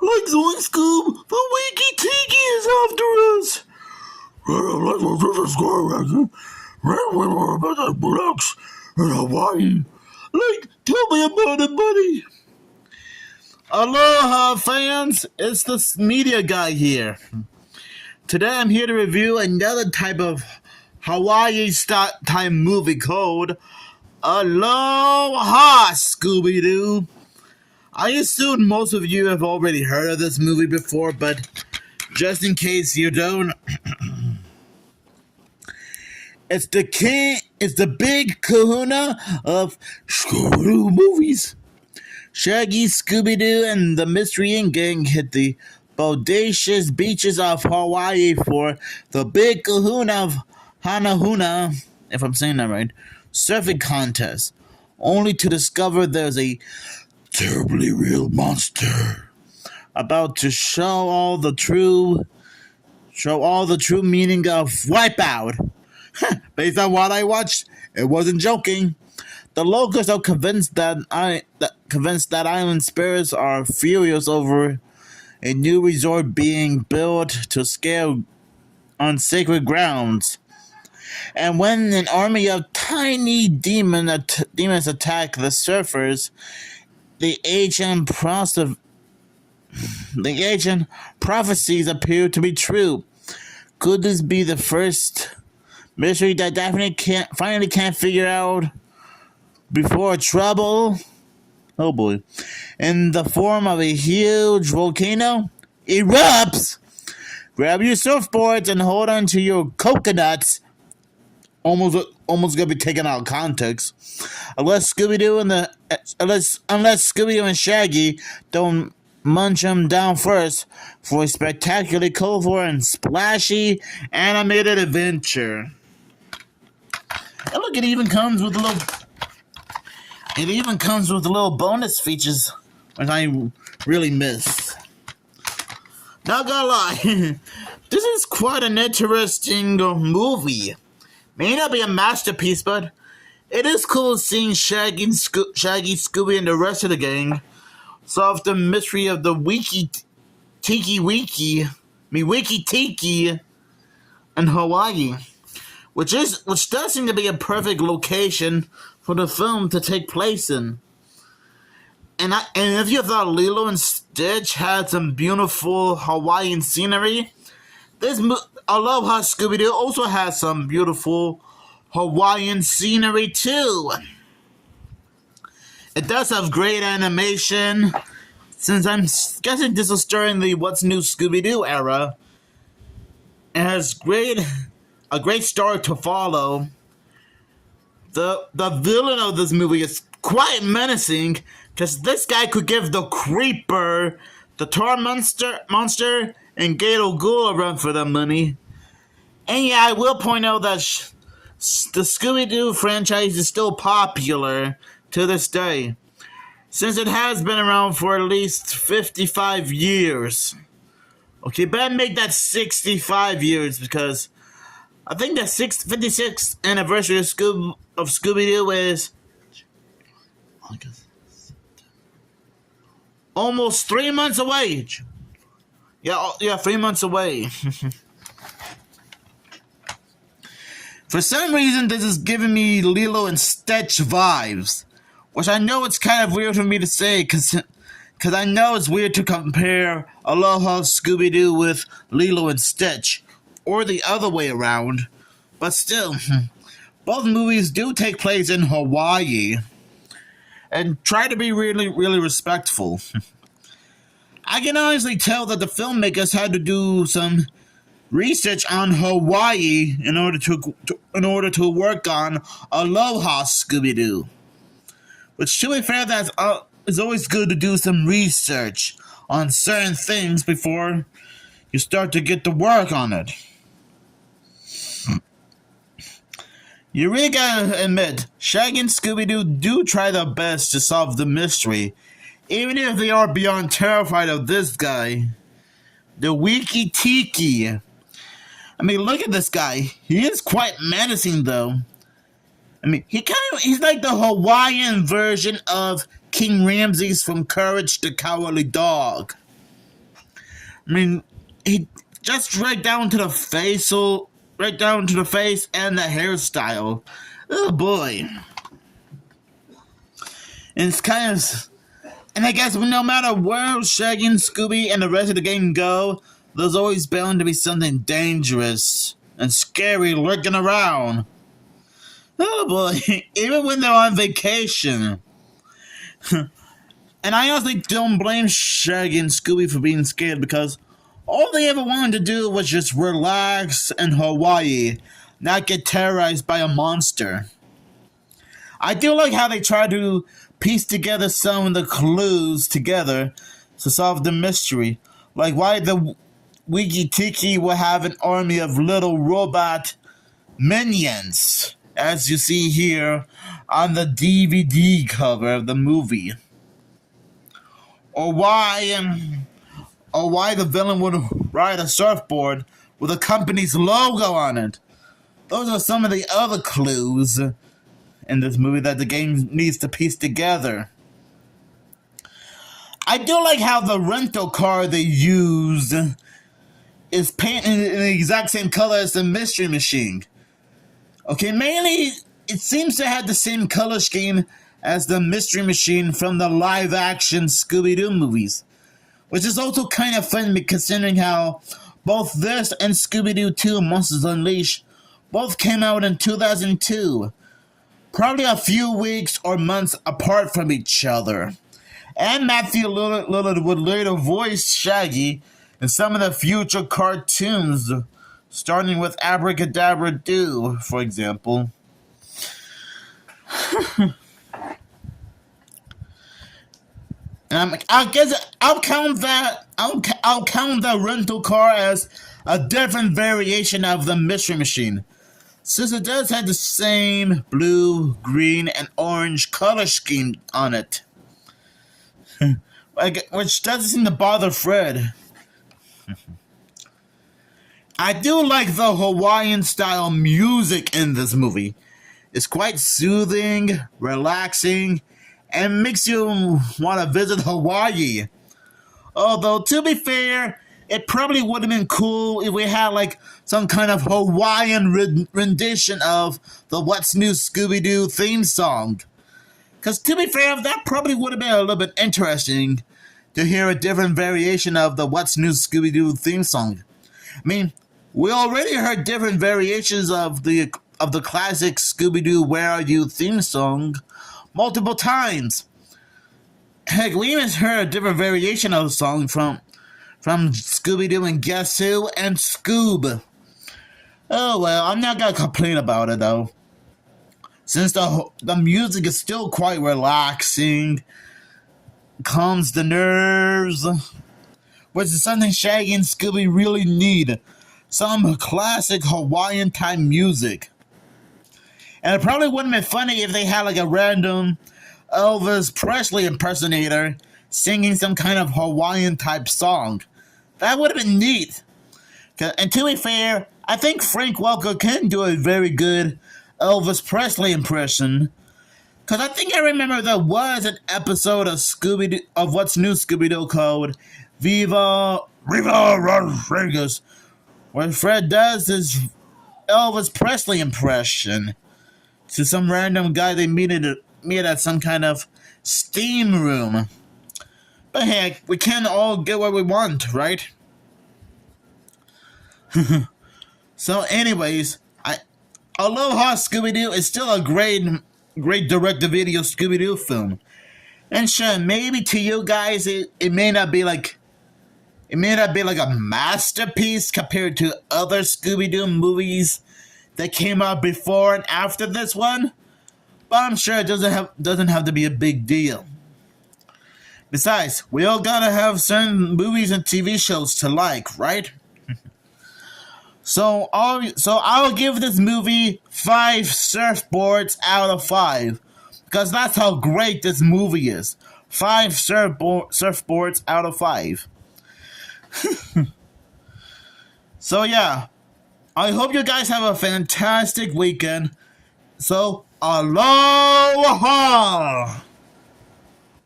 Like Zoink Scoob, the Wiki Tiki is after us. Relax in Hawaii. Like, tell me about it, buddy. Aloha, fans. It's the media guy here. Today I'm here to review another type of Hawaii-style movie called Aloha, Scooby-Doo. I assume most of you have already heard of this movie before, but just in case you don't, it's the big kahuna of Scooby-Doo movies. Shaggy, Scooby-Doo, and the Mystery Inc. gang hit the bodacious beaches of Hawaii for the big kahuna of Hanahuna, if I'm saying that right, surfing contest, only to discover there's a terribly real monster about to show all the true meaning of Wipeout. Based on what I watched, it wasn't joking. The locals are convinced that island spirits are furious over a new resort being built to scale on sacred grounds. And when an army of tiny demons attack the surfers, the ancient prophecies appear to be true. Could this be the first mystery that Daphne can't figure out before trouble? Oh boy. In the form of a huge volcano erupts. Grab your surfboards and hold on to your coconuts. Almost gonna be taken out of context. Unless Scooby and Shaggy don't munch them down first for a spectacularly colorful and splashy animated adventure. And look, it even comes with little bonus features, which I really miss. Not gonna lie, this is quite an interesting movie. May not be a masterpiece, but it is cool seeing Shaggy, Scooby, and the rest of the gang solve the mystery of the Wiki Tiki in Hawaii, which does seem to be a perfect location for the film to take place in. And if you thought Lilo and Stitch had some beautiful Hawaiian scenery, this Aloha Scooby-Doo also has some beautiful Hawaiian scenery too. It does have great animation, since I'm guessing this was during the What's New Scooby-Doo era. It has a great story to follow. The villain of this movie is quite menacing, because this guy could give the Creeper, the Tar Monster, and Gato Ghoul a run for the money. And yeah, I will point out that the Scooby-Doo franchise is still popular to this day, since it has been around for at least 55 years. Okay, better make that 65 years, because I think the 56th anniversary of Scooby-Doo is almost 3 months away. Yeah, 3 months away. For some reason, this is giving me Lilo and Stitch vibes, which I know it's kind of weird for me to say, because I know it's weird to compare Aloha Scooby-Doo with Lilo and Stitch, or the other way around, but still, both movies do take place in Hawaii, and try to be really, really respectful. I can honestly tell that the filmmakers had to do some research on Hawaii in order to work on Aloha Scooby-Doo. Which, to be fair, it's always good to do some research on certain things before you start to get to work on it. You really gotta admit, Shaggy and Scooby-Doo do try their best to solve the mystery, even if they are beyond terrified of this guy, the Wiki Tiki. I mean, look at this guy. He is quite menacing, though. I mean, he's like the Hawaiian version of King Ramses from Courage the Cowardly Dog. I mean, he just right down to the facial, right down to the face and the hairstyle. Oh boy. And it's kind of, and I guess no matter where Shaggy and Scooby and the rest of the gang go, there's always bound to be something dangerous and scary lurking around. Oh boy, even when they're on vacation. And I honestly don't blame Shaggy and Scooby for being scared, because all they ever wanted to do was just relax in Hawaii, not get terrorized by a monster. I do like how they try to piece together some of the clues together to solve the mystery. Like why the Wiki Tiki will have an army of little robot minions, as you see here on the DVD cover of the movie. Or why the villain would ride a surfboard with a company's logo on it. Those are some of the other clues in this movie that the game needs to piece together. I do like how the rental car they used is painted in the exact same color as the Mystery Machine. Okay, mainly it seems to have the same color scheme as the Mystery Machine from the live-action Scooby-Doo movies, which is also kind of funny considering how both this and Scooby-Doo 2 Monsters Unleashed both came out in 2002, probably a few weeks or months apart from each other. And Matthew Lillard would later voice Shaggy in some of the future cartoons, starting with Abracadabra Doo, for example. And I guess I'll count the rental car as a different variation of the Mystery Machine, since it does have the same blue, green, and orange color scheme on it, which doesn't seem to bother Fred. I do like the Hawaiian style music in this movie. It's quite soothing, relaxing, and makes you want to visit Hawaii. Although, to be fair, it probably would have been cool if we had like some kind of Hawaiian rendition of the What's New Scooby-Doo theme song. Because to be fair, that probably would have been a little bit interesting to hear a different variation of the What's New Scooby-Doo theme song. I mean, we already heard different variations of the classic Scooby-Doo Where Are You theme song multiple times. Heck, we even heard a different variation of the song from Scooby-Doo and Guess Who and Scoob. Oh well, I'm not gonna complain about it though, since the music is still quite relaxing, calms the nerves, which is something Shaggy and Scooby really need. Some classic Hawaiian type music. And it probably wouldn't be funny if they had like a random Elvis Presley impersonator singing some kind of Hawaiian type song. That would have been neat. And to be fair, I think Frank Welker can do a very good Elvis Presley impression. Because I think I remember there was an episode of of What's New Scooby-Doo called Viva Rodriguez, where Fred does his Elvis Presley impression to some random guy they meet at some kind of steam room. But heck, we can't all get what we want, right? So anyways, Aloha Scooby-Doo is still a great direct-to-video Scooby-Doo film. And sure, maybe to you guys it may not be like a masterpiece compared to other Scooby-Doo movies that came out before and after this one, but I'm sure it doesn't have to be a big deal. Besides, we all gotta have certain movies and TV shows to like, right? So I'll give this movie 5 surfboards out of 5, because that's how great this movie is. 5 surfboards out of 5. So yeah, I hope you guys have a fantastic weekend. So, aloha!